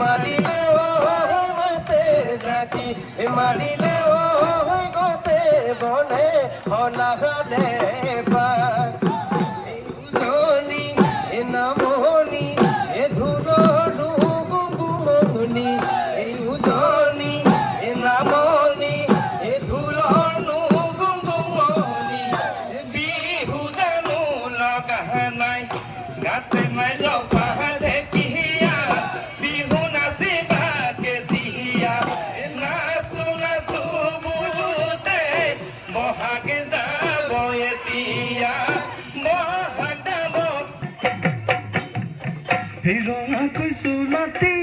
মারিলে ও মাসে জাকি মারিলে ও গোসে বনে হলা হলে ধনি এ নামনি এ ধুলো ডুগুমনি এই উজনি এ নামনি এ ধুলো ডুগুমনি বিহু জানু লগা নাই গাতে নাই লগা রঙা কুসুলাতে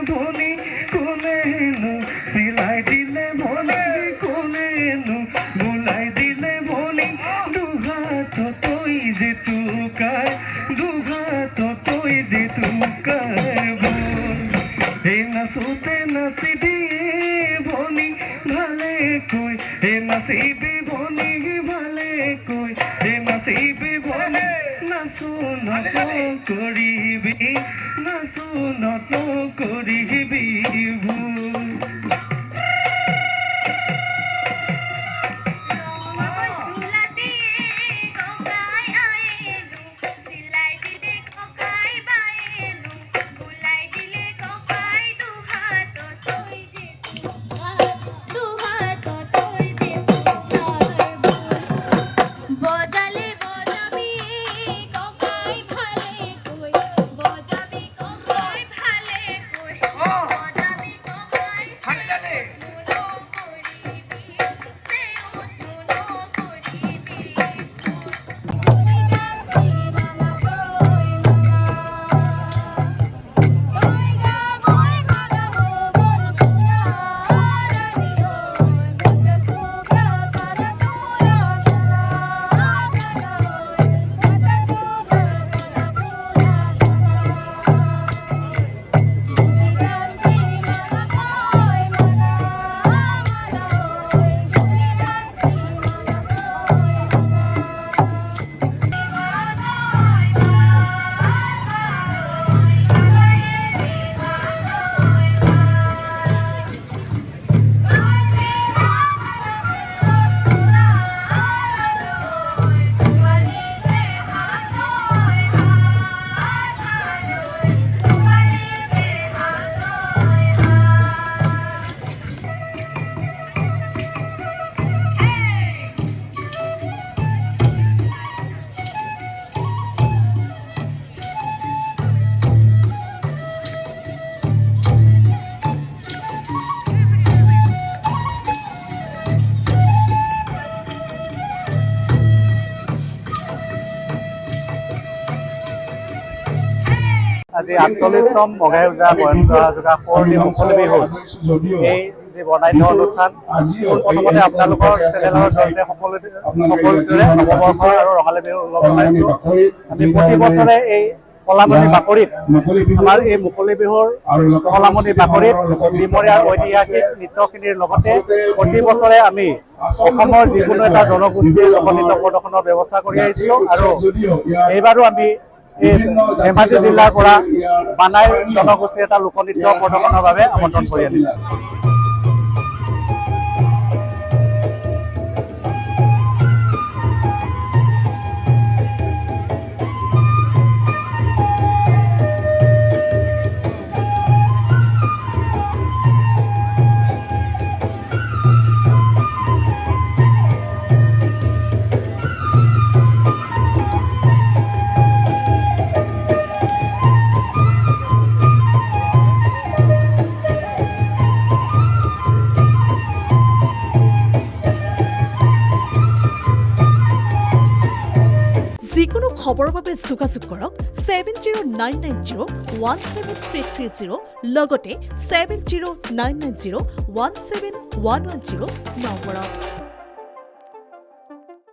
বনি কোনেনু সিলাই দিলে বনি কোনেনু বুলাই দিলে বনি দুঘাত তুই যে তুকায় দুঘাত তুই যে তুকায় বল হে নাচোতে নাচিবি বনি ভালে কই হে নাচিবি বনি ভালে কই হে নাচিবি বনি নাচো নত কৰিবি নাচো নত কৰিবি ভুল আজি ৪৮তম মগাইউজা বয়নপুৰা যোগা পুৰণি মুকলি বিহু এই যি বৰ্ণাঢ্য অনুষ্ঠান প্ৰথমতে আপোনালোকৰ চেনেলৰ জৰিয়তে সকলোৰে নৱবৰ্ষ আৰু ৰঙালী বিহু উদযাপন জনাইছোঁ। আমি প্ৰতি বছৰে এই কলামণি বাকৰিত আমাৰ এই মুকলি বিহুৰ কলামণি বাকৰিত ডিমৰীয়াৰ ঐতিহাসিক নৃত্যখিনিৰ লগতে প্ৰতি বছৰে আমি অসমৰ যিকোনো এটা জনগোষ্ঠীৰ লোকনৃত্য প্ৰদৰ্শনৰ ব্যৱস্থা কৰি আহিছিলোঁ আৰু এইবাৰো আমি এই ধেমাজি জিলাৰ পৰা বানাই জনগোষ্ঠীৰ এটা লোকনৃত্য প্ৰদৰ্শনৰ বাবে আমন্ত্ৰণ কৰি আনিছোঁ। যিকোনো খবৰৰ বাবে যোগাযোগ কৰক 7099017330 লগতে 7099017110 নম্বৰত।